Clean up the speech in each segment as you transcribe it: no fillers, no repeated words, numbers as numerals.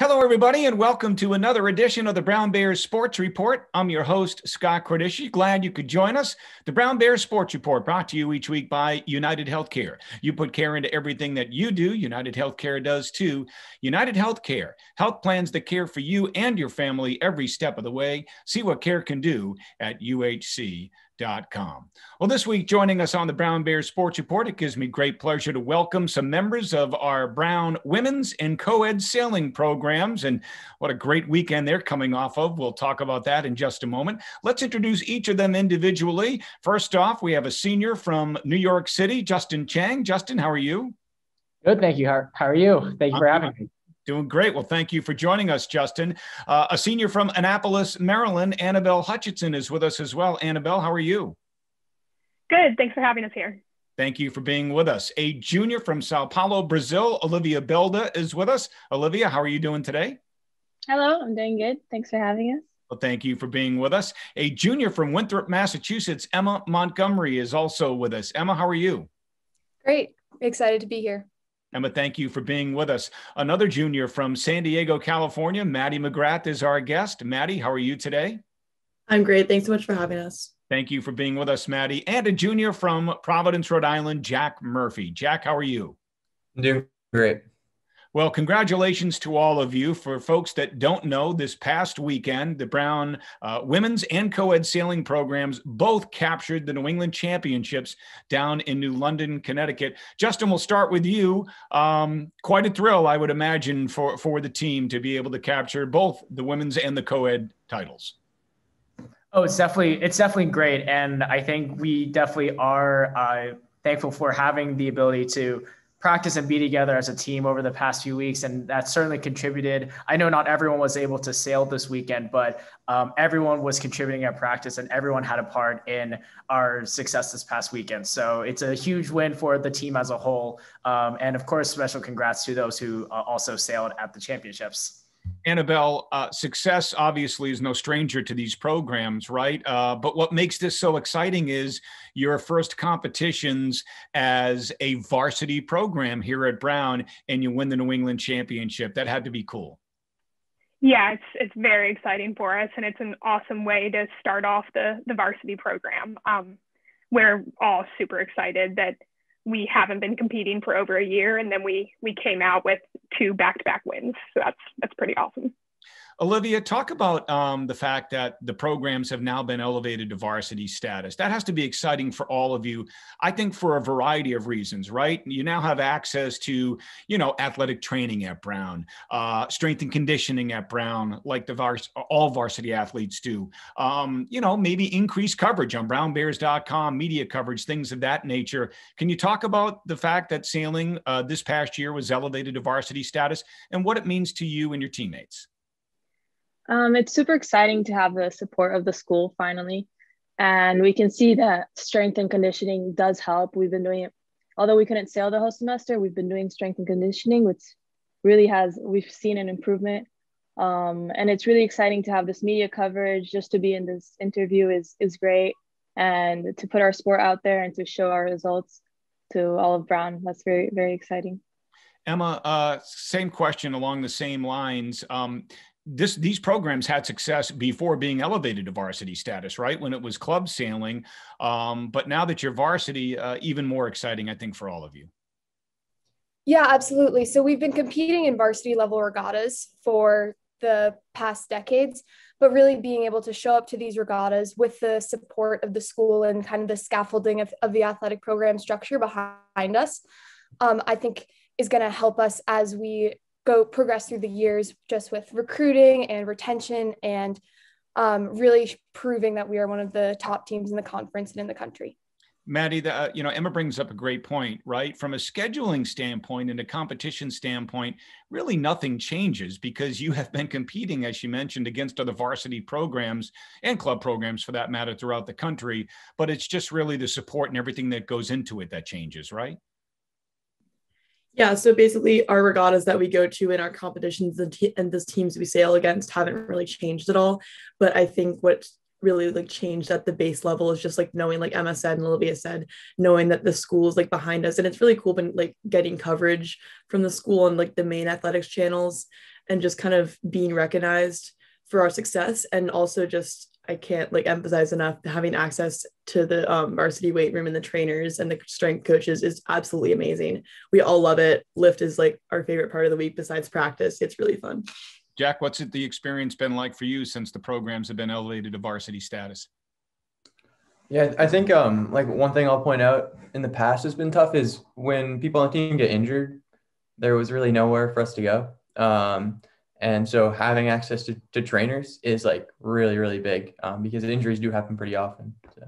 Hello, everybody, and welcome to another edition of the Brown Bears Sports Report. I'm your host, Scott Cordisci. Glad you could join us. The Brown Bears Sports Report brought to you each week by United Healthcare. You put care into everything that you do. United Healthcare does too. United Healthcare, health plans that care for you and your family every step of the way. See what care can do at UHC.com. Well, this week, joining us on the Brown Bears Sports Report, it gives me great pleasure to welcome some members of our Brown women's and co-ed sailing programs. And what a great weekend they're coming off of. We'll talk about that in just a moment. Let's introduce each of them individually. First off, we have a senior from New York City, Justin Chang. Justin, how are you? Good, thank you. How are you? Thank you for having me. Doing great. Well, thank you for joining us, Justin. A senior from Annapolis, Maryland, Annabelle Hutchinson is with us as well. Annabelle, how are you? Good. Thanks for having us here. Thank you for being with us. A junior from Sao Paulo, Brazil, Olivia Belda is with us. Olivia, how are you doing today? Hello, I'm doing good. Thanks for having us. Well, thank you for being with us. A junior from Winthrop, Massachusetts, Emma Montgomery is also with us. Emma, how are you? Great. Excited to be here. Emma, thank you for being with us. Another junior from San Diego, California, Maddie McGrath is our guest. Maddie, how are you today? I'm great. Thanks so much for having us. Thank you for being with us, Maddie. And a junior from Providence, Rhode Island, Jack Murphy. Jack, how are you? I'm doing great. Well, congratulations to all of you. For folks that don't know, this past weekend, the Brown women's and co-ed sailing programs both captured the New England Championships down in New London, Connecticut. Justin, we'll start with you. Quite a thrill, I would imagine, for the team to be able to capture both the women's and the co-ed titles. Oh, it's definitely great. And I think we definitely are thankful for having the ability to practice and be together as a team over the past few weeks. And that certainly contributed. I know not everyone was able to sail this weekend, but everyone was contributing at practice and everyone had a part in our success this past weekend. So it's a huge win for the team as a whole. And of course, special congrats to those who also sailed at the championships. Annabelle, success obviously is no stranger to these programs, right? But what makes this so exciting is your first competitions as a varsity program here at Brown, and you win the New England Championship. That had to be cool. Yeah, it's very exciting for us, and it's an awesome way to start off the varsity program. We're all super excited that we haven't been competing for over a year, and then we came out with 2 back-to-back wins. So that's pretty awesome. Olivia, talk about the fact that the programs have now been elevated to varsity status. That has to be exciting for all of you, I think, for a variety of reasons, right? You now have access to, athletic training at Brown, strength and conditioning at Brown, like all varsity athletes do. Maybe increased coverage on brownbears.com, media coverage, things of that nature. Can you talk about the fact that sailing this past year was elevated to varsity status and what it means to you and your teammates? It's super exciting to have the support of the school finally. And we can see that strength and conditioning does help. We've been doing it, although we couldn't sail the whole semester, we've been doing strength and conditioning, which really we've seen an improvement. And it's really exciting to have this media coverage. Just to be in this interview is great. And to put our sport out there and to show our results to all of Brown, that's very, very exciting. Emma, same question along the same lines. These programs had success before being elevated to varsity status, right? When it was club sailing. But now that you're varsity, even more exciting, I think, for all of you. Yeah, absolutely. So we've been competing in varsity level regattas for the past decades, but really being able to show up to these regattas with the support of the school and kind of the scaffolding of the athletic program structure behind us, I think is going to help us as we progress through the years, just with recruiting and retention and really proving that we are one of the top teams in the conference and in the country. Maddie, Emma brings up a great point, right? From a scheduling standpoint and a competition standpoint, really nothing changes because you have been competing, as you mentioned, against other varsity programs and club programs for that matter throughout the country. But it's just really the support and everything that goes into it that changes, right? Yeah, so basically our regattas that we go to in our competitions and the teams we sail against haven't really changed at all. But I think what really changed at the base level is just knowing, like Emma said and Olivia said, knowing that the school is behind us. And it's really cool been getting coverage from the school and the main athletics channels. and just kind of being recognized for our success. And also just, I can't like emphasize enough, having access to the varsity weight room and the trainers and the strength coaches is absolutely amazing. We all love it. Lift is like our favorite part of the week besides practice. It's really fun. Jack, what's the experience been like for you since the programs have been elevated to varsity status? Yeah, I think like one thing I'll point out in the past has been tough is when people on the team get injured, there was really nowhere for us to go. And so having access to trainers is like really, really big because injuries do happen pretty often. So.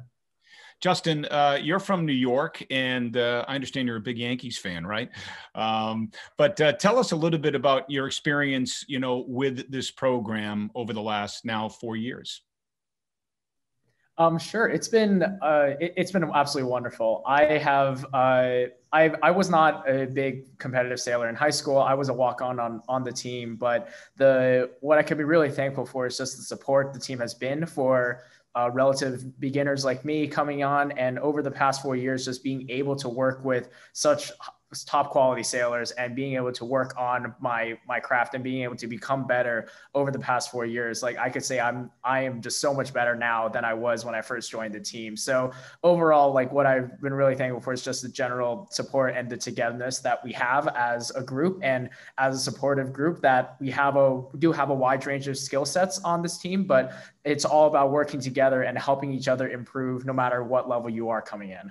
Justin, you're from New York, and I understand you're a big Yankees fan, right? But tell us a little bit about your experience, with this program over the last now 4 years. Sure. It's been absolutely wonderful. I was not a big competitive sailor in high school. I was a walk-on the team, but what I can be really thankful for is just the support the team has been for relative beginners like me coming on, and over the past 4 years, just being able to work with such top quality sailors and being able to work on my craft and being able to become better over the past 4 years. Like I could say I am just so much better now than I was when I first joined the team. So overall, like what I've been really thankful for is just the general support and the togetherness that we have as a group, and as a supportive group, that we do have a wide range of skill sets on this team, but it's all about working together and helping each other improve no matter what level you are coming in.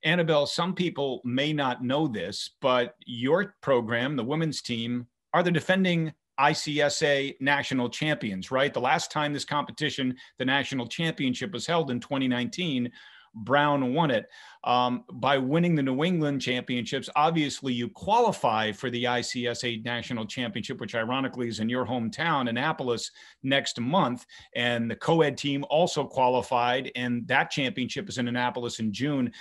Annabelle, some people may not know this, but your program, the women's team, are the defending ICSA national champions, right? The last time this competition, the national championship, was held in 2019, Brown won it. By winning the New England championships, obviously you qualify for the ICSA national championship, which ironically is in your hometown, Annapolis, next month. And the co-ed team also qualified, and that championship is in Annapolis in June.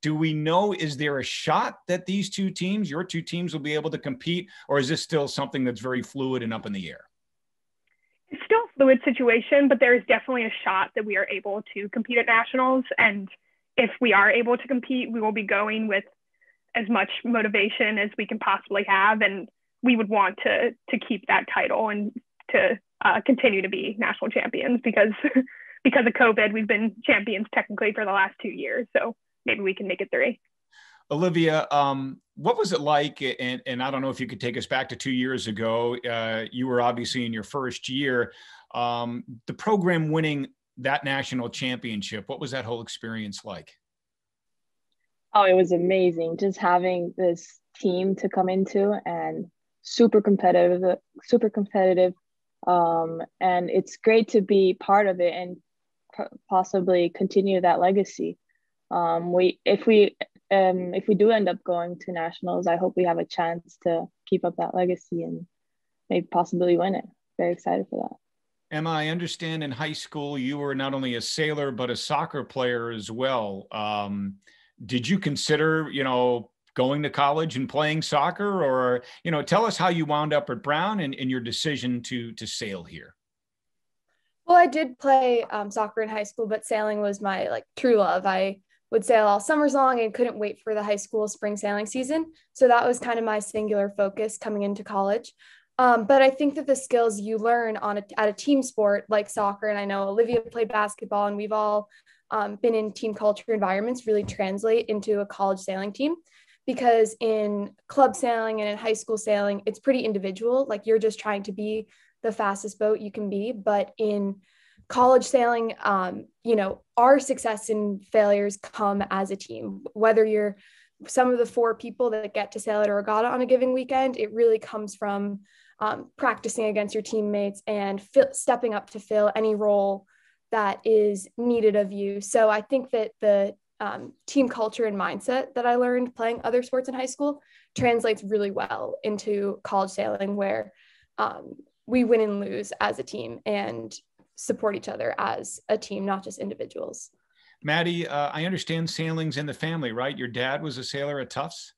Do we know, is there a shot that these two teams, your two teams, will be able to compete, or is this still something that's very fluid and up in the air? It's still a fluid situation, but there is definitely a shot that we are able to compete at nationals. And if we are able to compete, we will be going with as much motivation as we can possibly have. And we would want to keep that title and to continue to be national champions because of COVID, we've been champions technically for the last 2 years. So maybe we can make it 3. Olivia, what was it like? And I don't know if you could take us back to 2 years ago. You were obviously in your first year. The program winning that national championship, what was that whole experience like? Oh, it was amazing. Just having this team to come into, and super competitive. And it's great to be part of it and possibly continue that legacy. If we do end up going to nationals, I hope we have a chance to keep up that legacy and maybe possibly win it. Very excited for that. Emma, I understand in high school you were not only a sailor but a soccer player as well. Did you consider, going to college and playing soccer, or tell us how you wound up at Brown and your decision to sail here? Well, I did play soccer in high school, but sailing was my true love. I would sail all summers long and couldn't wait for the high school spring sailing season. So that was kind of my singular focus coming into college. But I think that the skills you learn at a team sport like soccer, and I know Olivia played basketball, and we've all been in team culture environments, really translate into a college sailing team. Because in club sailing and in high school sailing, it's pretty individual. Like you're just trying to be the fastest boat you can be. But in college sailing, our success and failures come as a team. Whether you're some of the 4 people that get to sail at a regatta on a given weekend, it really comes from practicing against your teammates and stepping up to fill any role that is needed of you. So I think that the team culture and mindset that I learned playing other sports in high school translates really well into college sailing, where we win and lose as a team and support each other as a team, not just individuals. Maddie, I understand sailing's in the family, right? Your dad was a sailor at Tufts?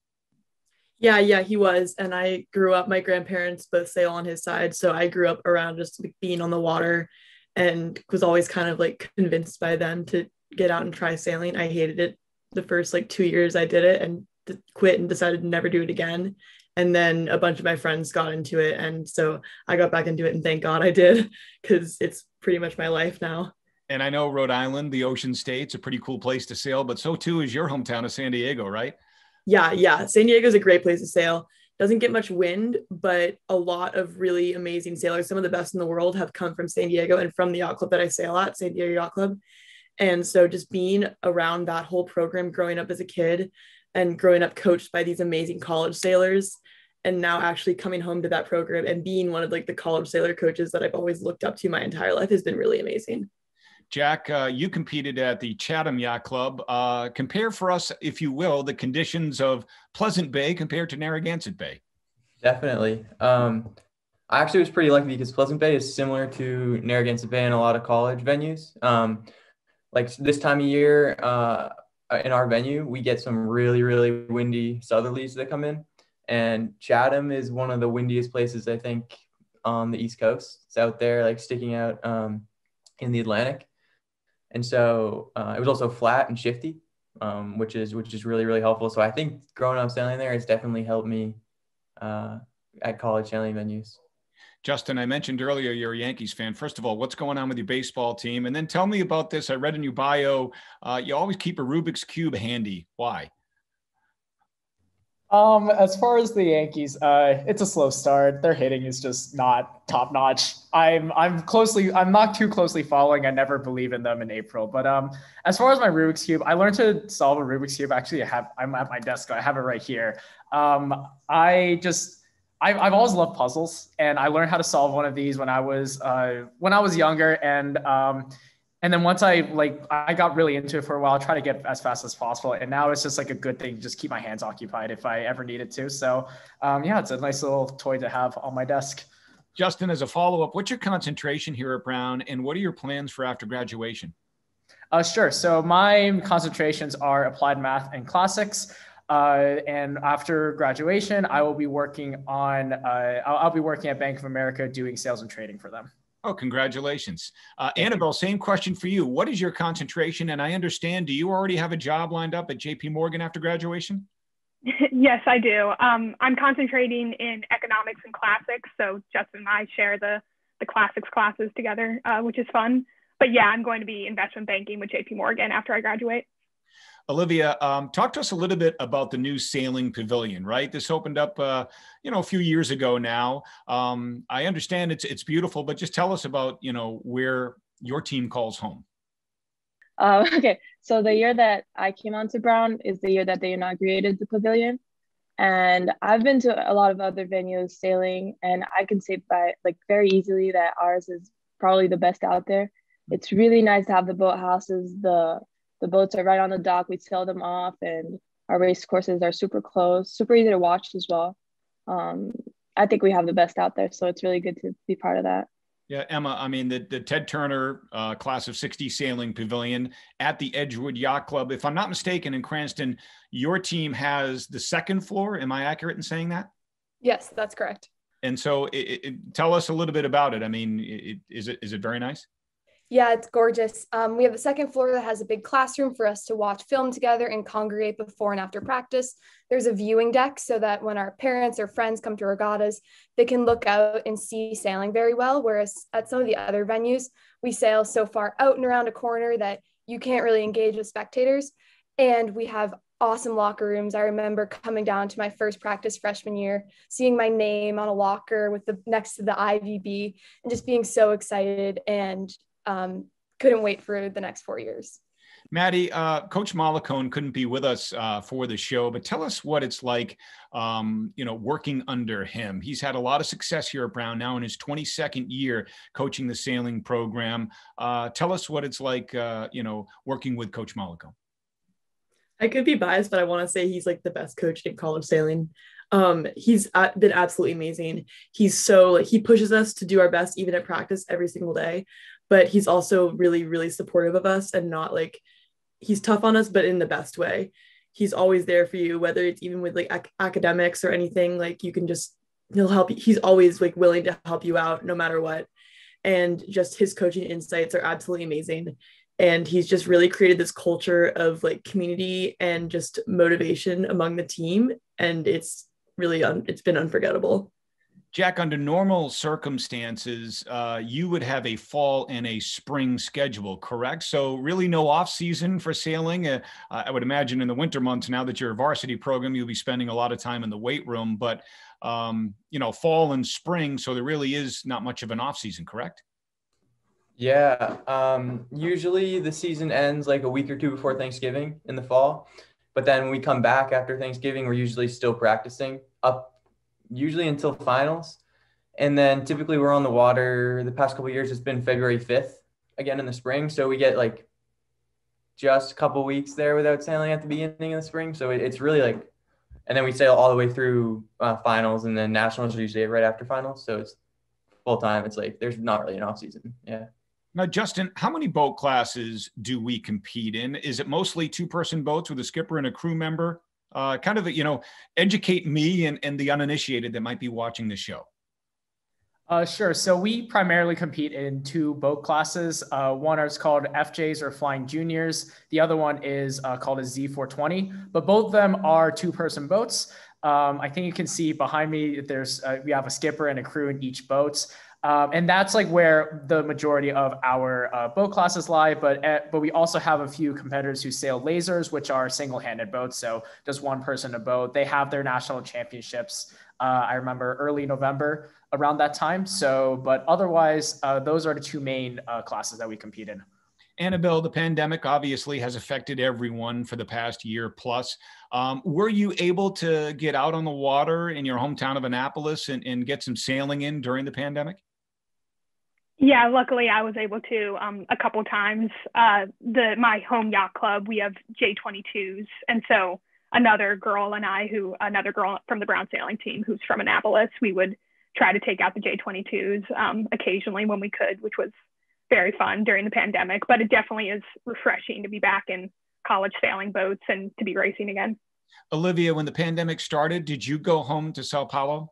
Yeah, he was. And I grew up, my grandparents both sail on his side. So I grew up around just being on the water and was always kind of convinced by them to get out and try sailing. I hated it the first 2 years I did it and quit and decided to never do it again. And then a bunch of my friends got into it. And so I got back into it, and thank God I did, because it's pretty much my life now. And I know Rhode Island, the Ocean State's a pretty cool place to sail, but so too is your hometown of San Diego, right? Yeah. San Diego is a great place to sail. Doesn't get much wind, but a lot of really amazing sailors, some of the best in the world, have come from San Diego and from the yacht club that I sail at, San Diego Yacht Club. And so just being around that whole program, growing up as a kid and growing up coached by these amazing college sailors, and now actually coming home to that program and being one of like the college sailor coaches that I've always looked up to my entire life has been really amazing. Jack, you competed at the Chatham Yacht Club. Compare for us, if you will, the conditions of Pleasant Bay compared to Narragansett Bay. Definitely. I actually was pretty lucky because Pleasant Bay is similar to Narragansett Bay in a lot of college venues. Like this time of year in our venue, we get some really, really windy southerlies that come in. And Chatham is one of the windiest places, I think, on the East Coast. It's out there, like sticking out in the Atlantic. And so it was also flat and shifty, which is really, really helpful. So I think growing up sailing there has definitely helped me at college sailing venues. Justin, I mentioned earlier you're a Yankees fan. First of all, what's going on with your baseball team? And then tell me about this. I read in your bio, you always keep a Rubik's Cube handy. Why? As far as the Yankees, it's a slow start. Their hitting is just not top notch. I'm not too closely following. I never believe in them in April. But as far as my Rubik's Cube, I learned to solve a Rubik's Cube. Actually, I'm at my desk. I have it right here. I've always loved puzzles, and I learned how to solve one of these when I was younger. And then once I got really into it for a while, I try to get as fast as possible. And now it's just like a good thing to just keep my hands occupied if I ever needed to. So it's a nice little toy to have on my desk. Justin, as a follow-up, what's your concentration here at Brown, and what are your plans for after graduation? Sure. So my concentrations are applied math and classics. And after graduation, I will be working on, I'll be working at Bank of America doing sales and trading for them. Oh, congratulations. Annabelle, same question for you. What is your concentration? And I understand, do you already have a job lined up at JP Morgan after graduation? Yes, I do. I'm concentrating in economics and classics. So Justin and I share the classics classes together, which is fun. But yeah, I'm going to be investment banking with JP Morgan after I graduate. Olivia, talk to us a little bit about the new Sailing Pavilion, right? This opened up, a few years ago now. I understand it's beautiful, but just tell us about, where your team calls home. Okay, so the year that I came onto Brown is the year that they inaugurated the pavilion. And I've been to a lot of other venues sailing, and I can say very easily that ours is probably the best out there. It's really nice to have the boathouses. The boats are right on the dock. We sail them off, and our race courses are super close, super easy to watch as well. I think we have the best out there, so it's really good to be part of that. Yeah, Emma, I mean, the Ted Turner class of 60 Sailing Pavilion at the Edgewood Yacht Club. If I'm not mistaken, in Cranston, your team has the second floor. Am I accurate in saying that? Yes, that's correct. And so tell us a little bit about it. I mean, is it very nice? Yeah, it's gorgeous. We have the second floor that has a big classroom for us to watch film together and congregate before and after practice. There's a viewing deck so that when our parents or friends come to regattas, they can look out and see sailing very well. Whereas at some of the other venues, we sail so far out and around a corner that you can't really engage with spectators. And we have awesome locker rooms. I remember coming down to my first practice freshman year, seeing my name on a locker with next to the IVB, and just being so excited and couldn't wait for the next 4 years. Maddie, Coach Mollicone couldn't be with us for the show, but tell us what it's like, working under him. He's had a lot of success here at Brown now in his 22nd year coaching the sailing program. Tell us what it's like, working with Coach Mollicone. I could be biased, but I want to say he's like the best coach in college sailing. He's been absolutely amazing. He pushes us to do our best, even at practice every single day, but he's also really, really supportive of us, and not he's tough on us, but in the best way. He's always there for you, whether it's even with academics or anything, he'll help you. He's always willing to help you out no matter what. And just his coaching insights are absolutely amazing. And he's just really created this culture of like community and just motivation among the team. And it's really, it's been unforgettable. Jack, under normal circumstances, you would have a fall and a spring schedule, correct? So really no off season for sailing. I would imagine in the winter months, now that you're a varsity program, you'll be spending a lot of time in the weight room, but fall and spring. So there really is not much of an off season, correct? Yeah. Usually the season ends like a week or two before Thanksgiving in the fall. But then when we come back after Thanksgiving, we're usually still practicing up usually until finals. And then typically we're on the water. The past couple of years, it's been February 5th again in the spring. So we get like just a couple weeks there without sailing at the beginning of the spring. So it's really like, and then we sail all the way through finals, and then nationals are usually right after finals. So it's full time. It's like, there's not really an off season. Yeah. Now, Justin, how many boat classes do we compete in? Is it mostly two-person boats with a skipper and a crew member? Educate me and the uninitiated that might be watching the show. Sure. So we primarily compete in two boat classes. One is called FJs or Flying Juniors. The other one is called a Z420, but both of them are two-person boats. I think you can see behind me, we have a skipper and a crew in each boat. And that's like where the majority of our boat classes lie. But we also have a few competitors who sail lasers, which are single-handed boats. So just one person a boat. They have their national championships. I remember early November around that time. So, but otherwise, those are the two main classes that we compete in. Annabelle, the pandemic obviously has affected everyone for the past year plus. Were you able to get out on the water in your hometown of Annapolis and get some sailing in during the pandemic? Yeah, luckily I was able to a couple times. My home yacht club, we have J22s. And so another girl from the Brown sailing team who's from Annapolis, we would try to take out the J22s occasionally when we could, which was very fun during the pandemic. But it definitely is refreshing to be back in college sailing boats and to be racing again. Olivia, when the pandemic started, did you go home to Sao Paulo?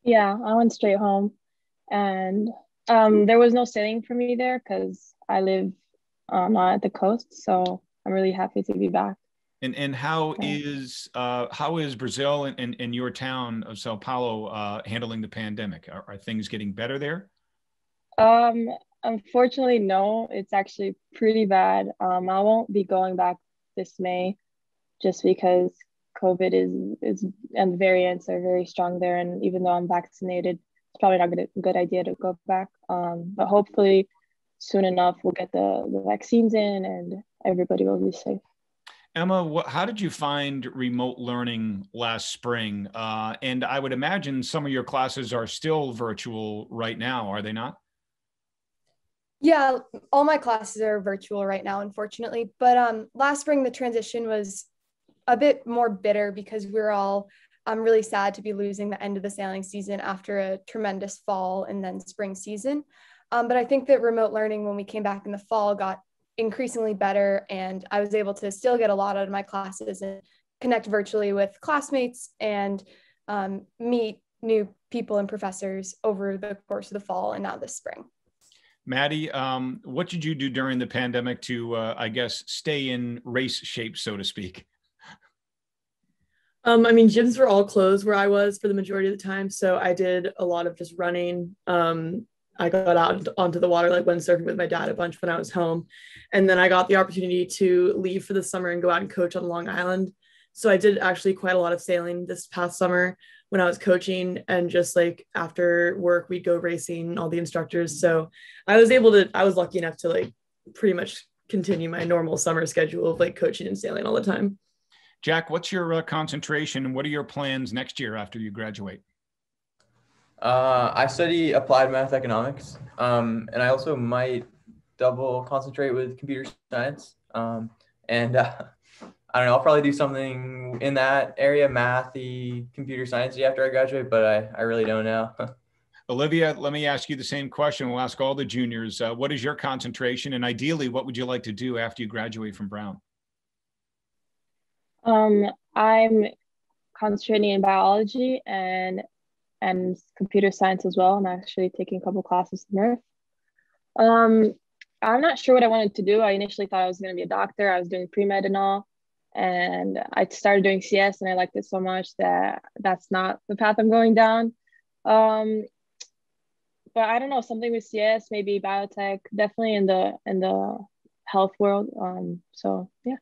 Yeah, I went straight home, and there was no sailing for me there because I live not at the coast. So I'm really happy to be back. And how is Brazil and your town of Sao Paulo handling the pandemic? Are things getting better there? Unfortunately, no. It's actually pretty bad. I won't be going back this May, just because COVID is and the variants are very strong there. And even though I'm vaccinated, it's probably not a good idea to go back. But hopefully, soon enough, we'll get the vaccines in and everybody will be safe. Emma, how did you find remote learning last spring? And I would imagine some of your classes are still virtual right now, are they not? Yeah, all my classes are virtual right now, unfortunately. But last spring, the transition was a bit more bitter because we're all really sad to be losing the end of the sailing season after a tremendous fall and then spring season. But I think that remote learning, when we came back in the fall, got increasingly better, and I was able to still get a lot out of my classes and connect virtually with classmates and meet new people and professors over the course of the fall and now this spring. Maddie, what did you do during the pandemic to, stay in race shape, so to speak? Gyms were all closed where I was for the majority of the time. So I did a lot of just running. I got out onto the water, like went surfing with my dad a bunch when I was home. And then I got the opportunity to leave for the summer and go out and coach on Long Island. So I did actually quite a lot of sailing this past summer when I was coaching, and just like after work, we'd go racing, all the instructors. So I was lucky enough to like pretty much continue my normal summer schedule of like coaching and sailing all the time. Jack, what's your concentration and what are your plans next year after you graduate? I study applied math economics, and I also might double concentrate with computer science. I don't know, I'll probably do something in that area, mathy, computer science after I graduate, but I really don't know. Olivia, let me ask you the same question. We'll ask all the juniors. What is your concentration? And ideally, what would you like to do after you graduate from Brown? I'm concentrating in biology and computer science as well. I'm actually taking a couple classes in Earth. I'm not sure what I wanted to do. I initially thought I was going to be a doctor. I was doing pre-med and all. And I started doing CS and I liked it so much that that's not the path I'm going down. Um, but I don't know, something with CS, maybe biotech, definitely in the health world. So yeah.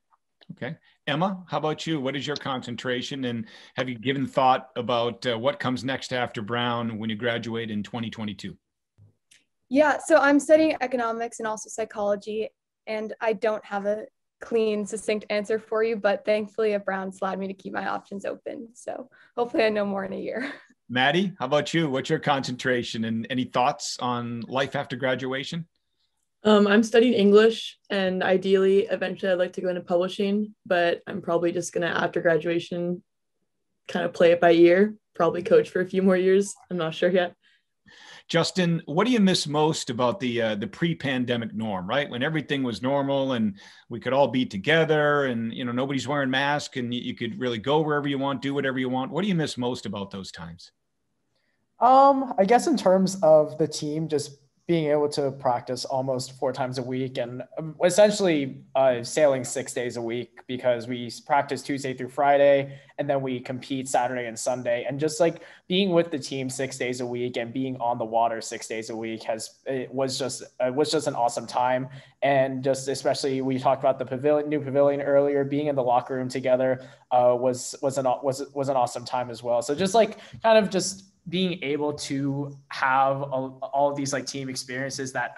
Okay. Emma, how about you? What is your concentration? And have you given thought about what comes next after Brown when you graduate in 2022? Yeah, so I'm studying economics and also psychology, and I don't have a clean, succinct answer for you, but thankfully at Brown's allowed me to keep my options open. So hopefully I know more in a year. Maddie, how about you? What's your concentration and any thoughts on life after graduation? I'm studying English, and ideally, eventually, I'd like to go into publishing, but I'm probably just gonna, after graduation, kind of play it by ear, probably coach for a few more years. I'm not sure yet. Justin, what do you miss most about the pre-pandemic norm, right? When everything was normal and we could all be together and, you know, nobody's wearing masks and you could really go wherever you want, do whatever you want. What do you miss most about those times? I guess in terms of the team, just being able to practice almost 4 times a week and essentially sailing 6 days a week, because we practice Tuesday through Friday and then we compete Saturday and Sunday. And just like being with the team 6 days a week and being on the water 6 days a week was just an awesome time. And just especially we talked about the new pavilion earlier, being in the locker room together was an awesome time as well. So just like kind of just being able to have all of these like team experiences that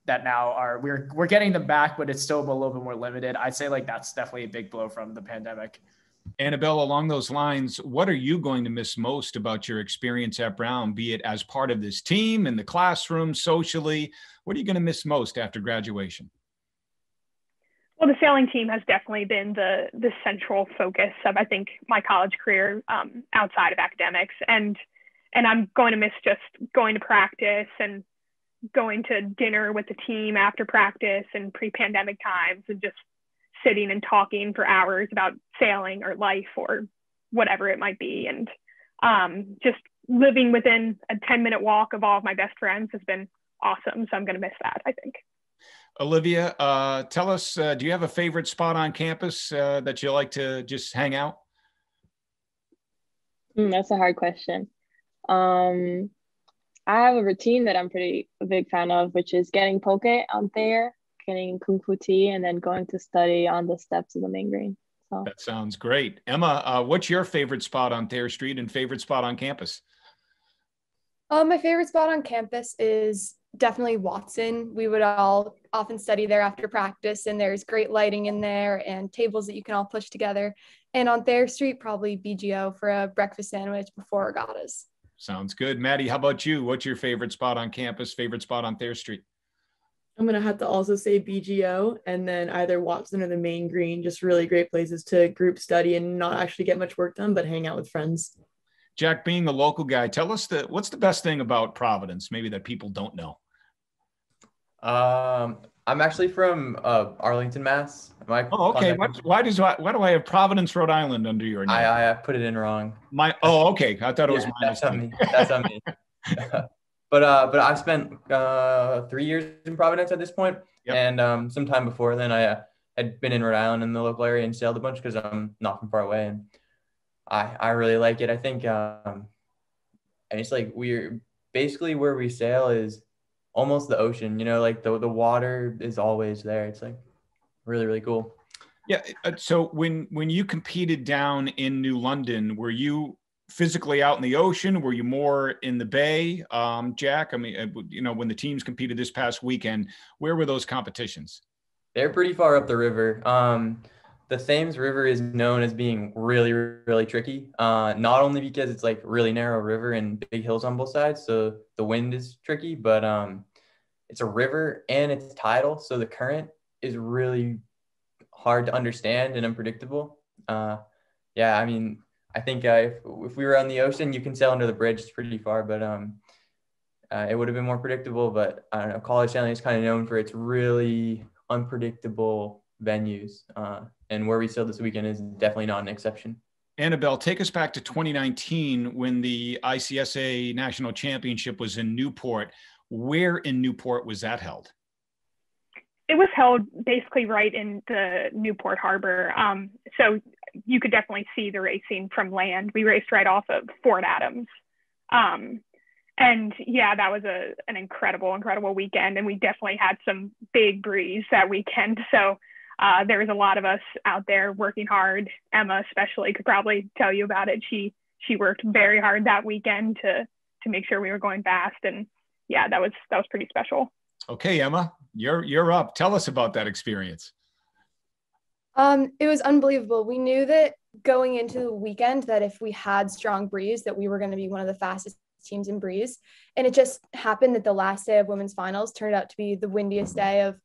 now are we're getting them back, but it's still a little bit more limited. I'd say like that's definitely a big blow from the pandemic. Annabelle, along those lines, what are you going to miss most about your experience at Brown, be it as part of this team, in the classroom, socially? What are you going to miss most after graduation? Well, the sailing team has definitely been the central focus of, I think, my college career outside of academics. And I'm going to miss just going to practice and going to dinner with the team after practice and pre-pandemic times and just sitting and talking for hours about sailing or life or whatever it might be. And just living within a 10-minute walk of all of my best friends has been awesome. So I'm going to miss that, I think. Olivia, tell us, do you have a favorite spot on campus that you like to just hang out? That's a hard question. I have a routine that I'm a big fan of, which is getting poke on there, getting kung fu tea, and then going to study on the steps of the main green. So that sounds great. Emma, what's your favorite spot on Thayer Street and favorite spot on campus? My favorite spot on campus is definitely Watson. We would all often study there after practice, and there's great lighting in there and tables that you can all push together. And on Thayer Street, probably BGO for a breakfast sandwich before regattas. Sounds good. Maddie, how about you? What's your favorite spot on campus, favorite spot on Thayer Street? I'm going to have to also say BGO, and then either Watson or the main green, just really great places to group study and not actually get much work done, but hang out with friends. Jack, being a local guy, tell us what's the best thing about Providence, maybe that people don't know? I'm actually from Arlington, Mass. Okay. Why do I have Providence, Rhode Island under your name? I put it in wrong. Okay. I thought it was my mistake. On me. That's on me. But I've spent 3 years in Providence at this point. Yep. And some time before then, I had been in Rhode Island in the local area and sailed a bunch because I'm not from far away, and I really like it. I think and it's like we're basically where we sail is almost the ocean, you know, like the water is always there. It's like really, really cool. Yeah. So when you competed down in New London, were you physically out in the ocean? Were you more in the bay? Jack, I mean, you know, when the teams competed this past weekend, where were those competitions? They're pretty far up the river. The Thames River is known as being really, really tricky, not only because it's like really narrow river and big hills on both sides, so the wind is tricky, but it's a river and it's tidal, so the current is really hard to understand and unpredictable. Yeah, I mean, I think if we were on the ocean, you can sail under the bridge. It's pretty far, but it would have been more predictable. But I don't know, college sailing is kind of known for its really unpredictable venues. And where we sailed this weekend is definitely not an exception. Annabelle, take us back to 2019 when the ICSA National Championship was in Newport. Where in Newport was that held? it was held basically right in the Newport Harbor. So you could definitely see the racing from land. We raced right off of Fort Adams. And yeah, that was an incredible weekend. And we definitely had some big breeze that weekend. So there was a lot of us out there working hard. Emma especially could probably tell you about it. She worked very hard that weekend to make sure we were going fast. And yeah, that was pretty special. Okay, Emma, you're up. Tell us about that experience. It was unbelievable. We knew that going into the weekend that if we had strong breeze, that we were going to be one of the fastest teams in breeze. And it just happened that the last day of women's finals turned out to be the windiest day of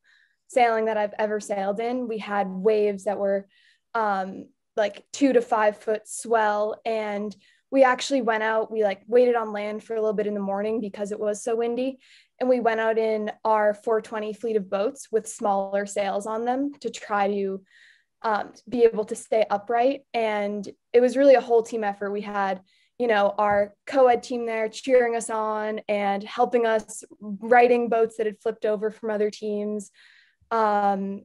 sailing that I've ever sailed in. We had waves that were like 2 to 5 foot swell. And we actually went out, we like waited on land for a little bit in the morning because it was so windy. And we went out in our 420 fleet of boats with smaller sails on them to try to be able to stay upright. And it was really a whole team effort. We had, our co-ed team there cheering us on and helping us, righting boats that had flipped over from other teams. And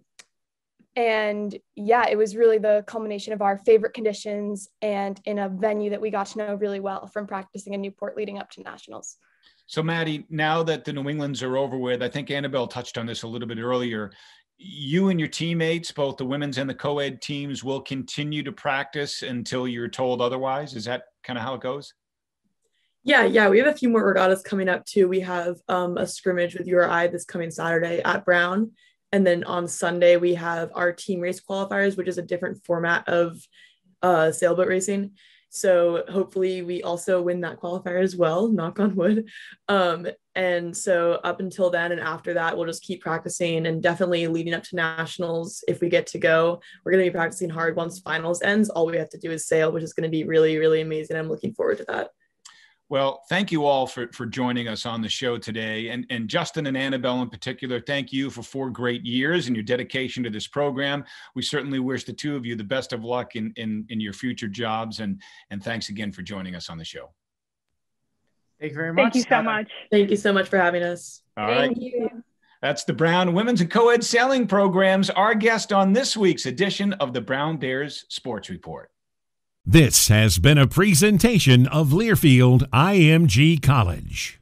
yeah, it was really the culmination of our favorite conditions and in a venue that we got to know really well from practicing in Newport leading up to nationals. So Maddie, now that the New Englands are over with, I think Annabelle touched on this a little bit earlier, you and your teammates, both the women's and the co-ed teams, will continue to practice until you're told otherwise. Is that kind of how it goes? Yeah. We have a few more regattas coming up too. We have a scrimmage with URI this coming Saturday at Brown. And then on Sunday, we have our team race qualifiers, which is a different format of sailboat racing. So hopefully we also win that qualifier as well, knock on wood. And so up until then and after that, we'll just keep practicing, and definitely leading up to nationals. If we get to go, we're going to be practicing hard once finals ends. All we have to do is sail, which is going to be really, really amazing. I'm looking forward to that. Well, thank you all for joining us on the show today. And Justin and Annabelle in particular, thank you for 4 great years and your dedication to this program. We certainly wish the two of you the best of luck in your future jobs. And thanks again for joining us on the show. Thank you very much. Thank you so much. Thank you so much for having us. All right. Thank you. That's the Brown Women's and Co-ed Sailing Programs, our guest on this week's edition of the Brown Bears Sports Report. This has been a presentation of Learfield IMG College.